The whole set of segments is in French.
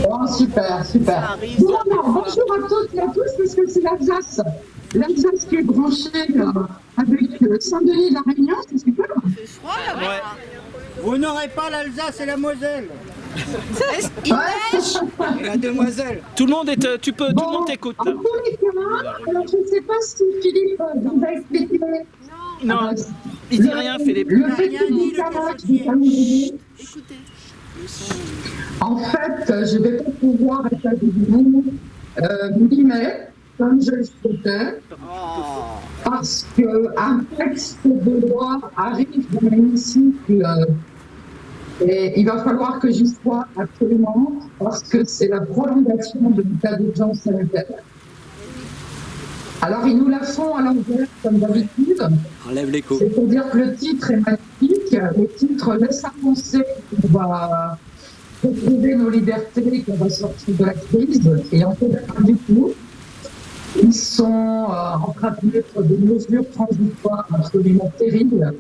Bon, super, super. Bon, alors, bonjour à toutes et à tous, parce que c'est l'Alsace. L'Alsace qui est branchée avec Saint-Denis-la Réunion, c'est super. C'est froid là-bas. Ouais. Vous n'aurez pas l'Alsace et la Moselle. Il neige. Et la demoiselle. Tout le monde est, tout le Bon, monde t'écoute. en tous les cas, alors je ne sais pas si Philippe vous a expliqué. Non, il dit rien, Philippe. Le fait que du Camac, du calendrier. Écoutez. En fait, je ne vais pas pouvoir être avec vous mi-mai, comme je le souhaitais, parce qu'un texte de loi arrive dans l'hémicycle et il va falloir que j'y sois absolument, parce que c'est la prolongation de l'état d'urgence sanitaire. Alors, ils nous la font à l'envers, comme d'habitude. Enlève l'écho. C'est pour dire que le titre est magnifique. Le titre laisse à penser qu'on va retrouver nos libertés, qu'on va sortir de la crise. Et en fait, pas du tout. Ils sont en train de mettre des mesures transitoires absolument terribles,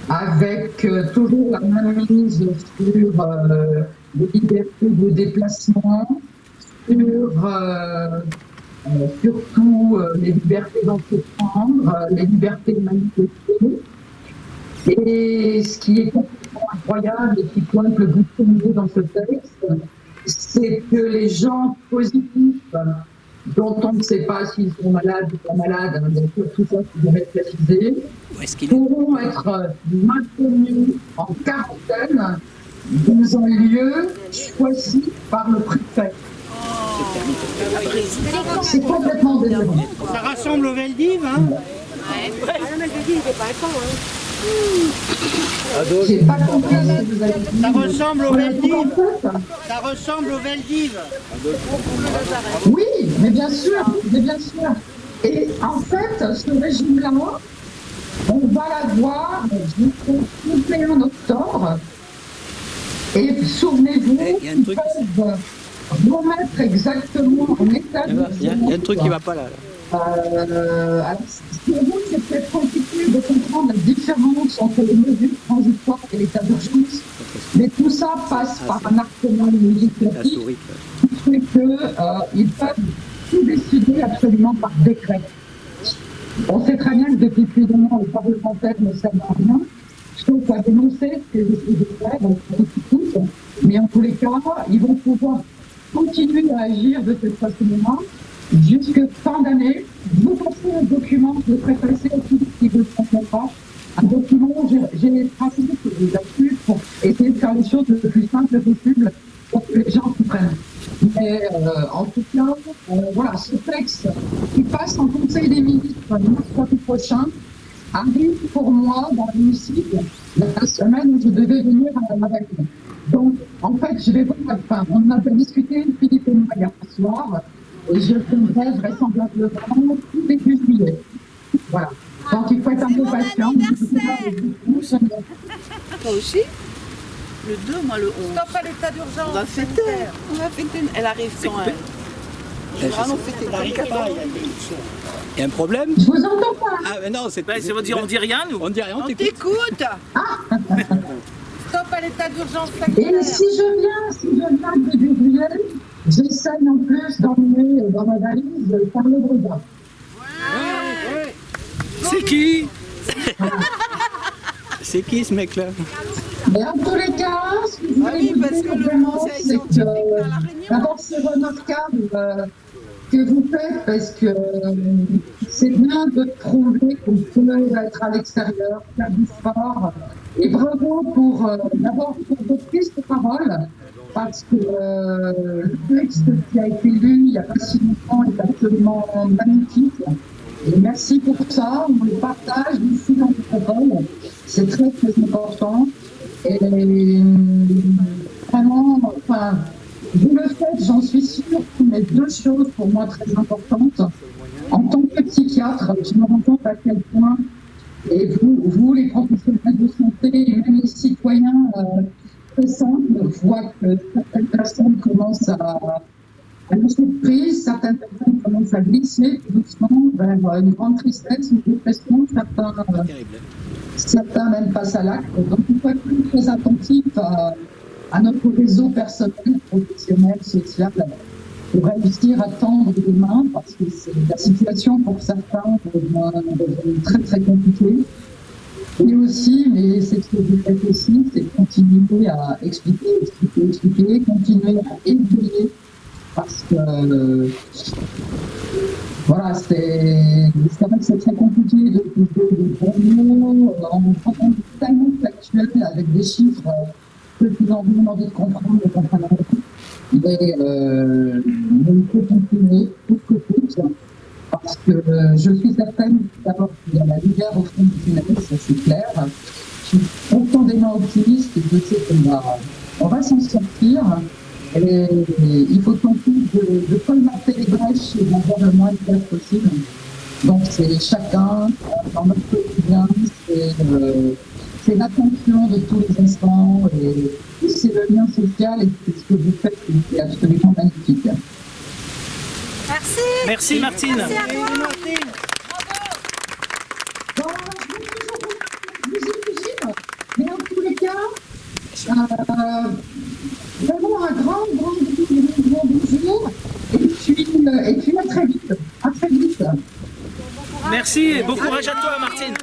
avec toujours la mainmise sur les libertés de déplacement, sur surtout les libertés d'entreprendre, les libertés de manifester. Et ce qui est complètement incroyable et qui pointe le bout de nez dans ce texte, c'est que les gens positifs, dont on ne sait pas s'ils sont malades ou pas malades, bien sûr tout ça c'est jamais précisé, pourront être maintenus en quarantaine dans un lieu choisi par le préfet. C'est complètement délirant. Ça rassemble au Veldiv, hein? J'ai pas compris ce que vous avez dit. Ça ressemble au Veldiv. En fait, Ça ressemble au Veldiv. oui, mais bien sûr, mais bien sûr. Et en fait, ce régime-là, on va l'avoir jusqu'au 31 octobre. Et souvenez-vous, ils peuvent remettre exactement en état de... Il y a un truc qui ne va pas là. Alors, pour vous, c'est peut-être compliqué de comprendre la différence entre les mesures transitoires et l'état d'urgence, mais tout ça passe par un arsenal législatif qui fait qu'ils peuvent tout décider absolument par décret. On sait très bien que depuis plus d'un an, les parlementaires ne servent à rien, sauf à dénoncer ce que les décrets, donc tous, mais en tous les cas, ils vont pouvoir continuer à agir de cette façon-là jusque fin d'année. Vous passez un document, je ferai passer à tous qui veulent transmettre un document, j'ai tracé là-dessus pour essayer de faire les choses le plus simple possible pour que les gens comprennent. Mais en tout cas, voilà, ce texte qui passe en Conseil des ministres mercredi prochain arrive pour moi dans l'hémicycle la semaine où je devais venir à la réunion. Donc, en fait, je vais voir, enfin, on a discuté, Philippe et moi, hier soir, et je viendrai vraisemblablement tout début juillet. Voilà. Donc, il faut être un peu patient. Toi aussi? Le 2, moi le 11. Stop à l'état d'urgence. On va fêter. On va fêter. Elle arrive quand elle. Je vais vraiment fêter. Il y a un problème? Je vous entends pas. Ah, mais non, c'est pas. On dit rien, nous. On dit rien, on On t'écoute. t'écoute. Stop à l'état d'urgence Et sanitaire. si je viens début juillet, j'essaye en plus d'emmener dans ma valise Carlo Breda. C'est qui? C'est qui ce mec-là? Mais en tous les cas, ce que je voulais oui, vous parce dire que le vraiment, conseil c'est scientifique à la que Réunion. d'abord c'est remarquable que vous faites parce que c'est bien de prouver qu'on peut être à l'extérieur, faire du sport. Et bravo pour d'abord pour votre prise de parole, parce que le texte qui a été lu il n'y a pas si longtemps est absolument magnifique. Et merci pour ça, on le partage ici dans le protocole, c'est très très important. Et vraiment, enfin, vous le faites, j'en suis sûre, mais deux choses pour moi très importantes. En tant que psychiatre, je me rends compte à quel point, et vous les professionnels de santé, et même les citoyens très simples, voient que certaines personnes commencent à lâcher prise, certaines personnes commencent à glisser doucement vers une grande tristesse, une dépression, certains même passent à l'acte. Donc il faut être très attentif à notre réseau personnel, professionnel, social, pour réussir à tendre des mains, parce que c'est la situation pour certains devient très très compliquée. Et aussi, mais c'est ce que vous faites aussi, c'est continuer à expliquer, continuer à éveiller, parce que voilà, c'est vrai que c'est très compliqué de trouver des bons mots en tellement factuel avec des chiffres que tout le monde a envie de comprendre et comprendre. Mais il faut continuer, coûte que coûte, parce que je suis certaine d'abord qu'il y a la lumière au fond du tunnel, ça c'est clair. Je suis profondément optimiste et je sais qu'on va s'en sortir. Et il faut tenter de colmater les brèches et d'avoir le moins de place possible. Donc c'est chacun, dans notre quotidien, c'est l'attention de tous les instants, et c'est le lien social, et c'est ce que vous faites, c'est absolument magnifique. Merci. Merci Martine. Merci à toi. Bon, je imagine, mais en tous les cas, vraiment un grand bonjour, et puis à très vite. À très vite. Merci et bon courage à toi Martine.